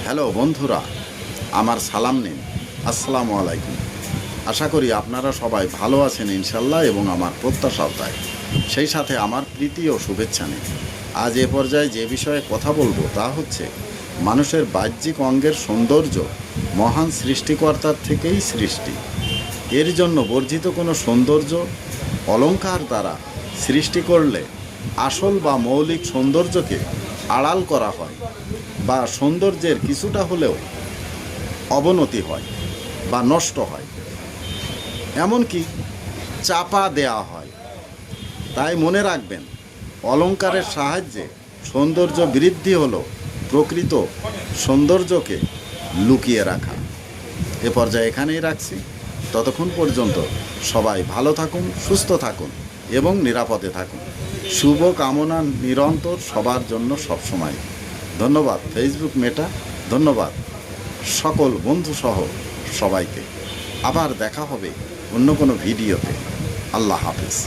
Hello বন্ধুরা, আমার সালাম নিন। আসসালামু আলাইকুম। আশা করি আপনারা সবাই ভালো আছেন ইনশাল্লাহ, এবং আমার প্রত্যাশাও তাই। সেই সাথে আমার প্রীতি ও শুভেচ্ছা নিন। আজ এ পর্যায়ে যে বিষয়ে কথা বলবো তা হচ্ছে মানুষের বাহ্যিক অঙ্গের সৌন্দর্য মহান সৃষ্টিকর্তার থেকেই সৃষ্টি। এর জন্য বর্জিত কোনো সৌন্দর্য অলংকার দ্বারা সৃষ্টি করলে আসল বা মৌলিক সৌন্দর্যকে আড়াল করা হয়, বা সৌন্দর্যের কিছুটা হলেও অবনতি হয় বা নষ্ট হয়, এমনকি চাপা দেয়া হয়। তাই মনে রাখবেন, অলংকারের সাহায্যে সৌন্দর্য বৃদ্ধি হলো প্রকৃত সৌন্দর্যকে লুকিয়ে রাখা। এ পর্যায়ে এখানেই রাখছি। ততক্ষণ পর্যন্ত সবাই ভালো থাকুন, সুস্থ থাকুন এবং নিরাপদে থাকুন। শুভ কামনা নিরন্তর সবার জন্য সবসময়। ধন্যবাদ ফেসবুক মেটা, ধন্যবাদ সকল বন্ধুসহ সবাইকে। আবার দেখা হবে অন্য কোনো ভিডিওতে। আল্লাহ হাফেজ।